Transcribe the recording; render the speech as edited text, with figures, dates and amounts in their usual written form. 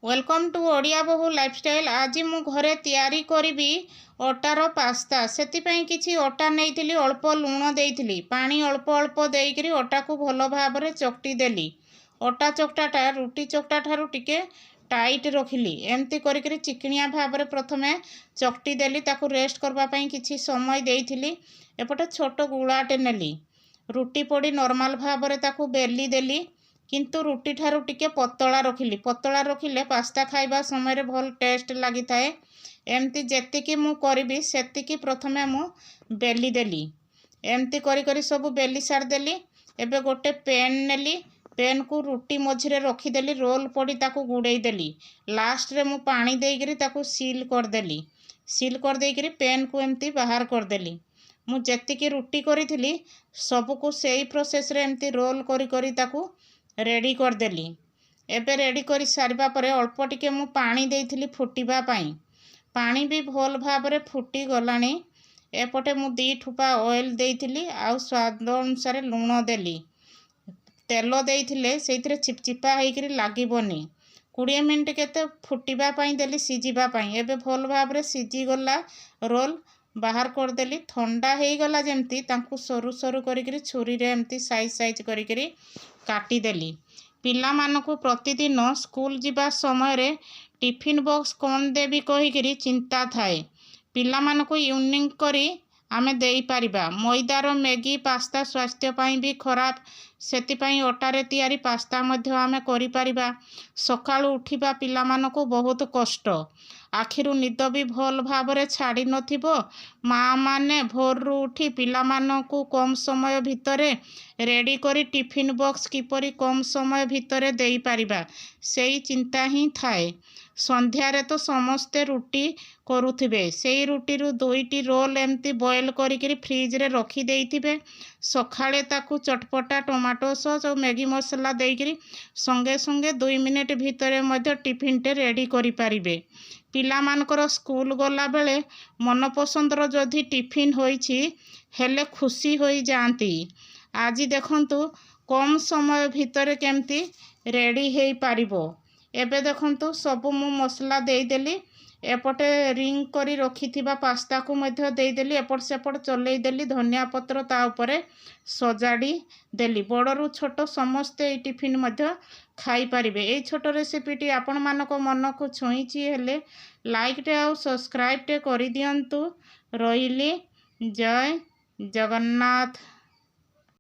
Welcome to Odia बहु lifestyle. आज मु घरे तैयारी करी अटार पास्ता। से किसी अटा नहीं अल्प लुण देती पानी अल्प अल्प देकर अटा को भल भाव में चकटी देली। अटा चकटाटा रुटी चकटा ठारू टिके टाइट रखिली। एमती करी चिकनिया भाव में प्रथम चकटी देली। ताकू रेस्ट करने किसी समय देती। एपटे छोट गुलाटे नेली। रुटी पड़ी नॉर्मल भाव में ताकू बेली देली। किंतु रुटी ठारू टिके पतला रखिली। पतला रखिले पास्ता खाइबा समय भल टेस्ट लगी थाए। एमती जेतिकी मु करिबी सेतिकी प्रथमे मु बेली देली। एमती करी करी सब बेली सार देली। एबे गोटे पेन नेली। पेन को रुटी मझिरे रखीदेली। रोल पड़ी ताकू गुड़े देली। लास्ट रे मु पानी देकरी ताकू सील कर देली। सील कर देकरी पेन को एमती बाहर कर देली। मु जेतिकी रुटी करी सबको सेई प्रोसेस रे एमती रोल करी करी ताकू रेडी कर देली। एबे रेडी कर सारिबा परे अल्प टिके मु पानी देइथिली फुटिबा पाई। पानी भी भल भाव में फुटी गलानी। एपटे मु 2 ठुपा ऑयल देइथिली। आउ स्वाद अनुसार लुण देली। तेल देइथिले सेइथिरे चिपचिपा हेकरी लागिबोनी। 20 मिनट केते फुटिबा पाई देली सिजिबा पाई। एबे भल भाव में सिजी गला। रोल बाहर कर देली। ठंडा हे गला जेमती तांकु सरू सरू करिकरी छुरी रे एमती साइज साइज करिकरी काटी देली। पिला मानकु प्रतिदिन स्कूल जिबा समय रे टिफिन बॉक्स कौन देवी कहिकरी चिंता थाए। पिला मानकु यूनिक करी आमे देई पारिबा। मैदार मैगी पास्ता स्वास्थ्य पाई भी खराब। सेतिपाई अटारे तैयारी पास्ता मध्य आमे करि पारिबा। सकाळु उठिबा पिला मानकु बहुत कष्ट। आखिरु निद भी भल भाव में छाड़ी नथिबो। माँ माने भोरु उठी पिला मानकु कम समय भितरे रेडी करी टिफिन बॉक्स किपरि कम समय भितरे देई पारिबा सेई चिंता ही थाए। संध्यारे तो समस्ते रुटी करुथिबे। सेई रुटी रु 2टी रोल एमती बॉयल करिकरी फ्रिज रे रखी देइथिबे। सखाळे ताकू चटपटा टमाटो सॉस और मैगी मसला देइकरी संगे संगे 2 मिनिट भितरे मध्य टिफिन टे रेडी करि पारिबे। पिला मानकर स्कूल गला बेले मन पसंदर जदि टिफिन होइछि हेले खुशी होई जाती। आज देखंतु कम समय भितरे केमती रेडी हेई पारिबो। एबे देखंतु सबु मु मसला देई देली। एपटे रिंग करी रखिथिबा पास्ता को मध्य देई देली। एपट सेपट चलई देली। धनिया पत्र ता उपरे सजाड़ी देली। बड़रू छोट समस्ते ए टिफिन मध्य खाई पारिबे। ए छोट रेसिपीटी आपण मानको मन को छुईची हेले लाइक टे आउ सब्सक्राइब टे करि दियंतु। रहिली। जय जगन्नाथ।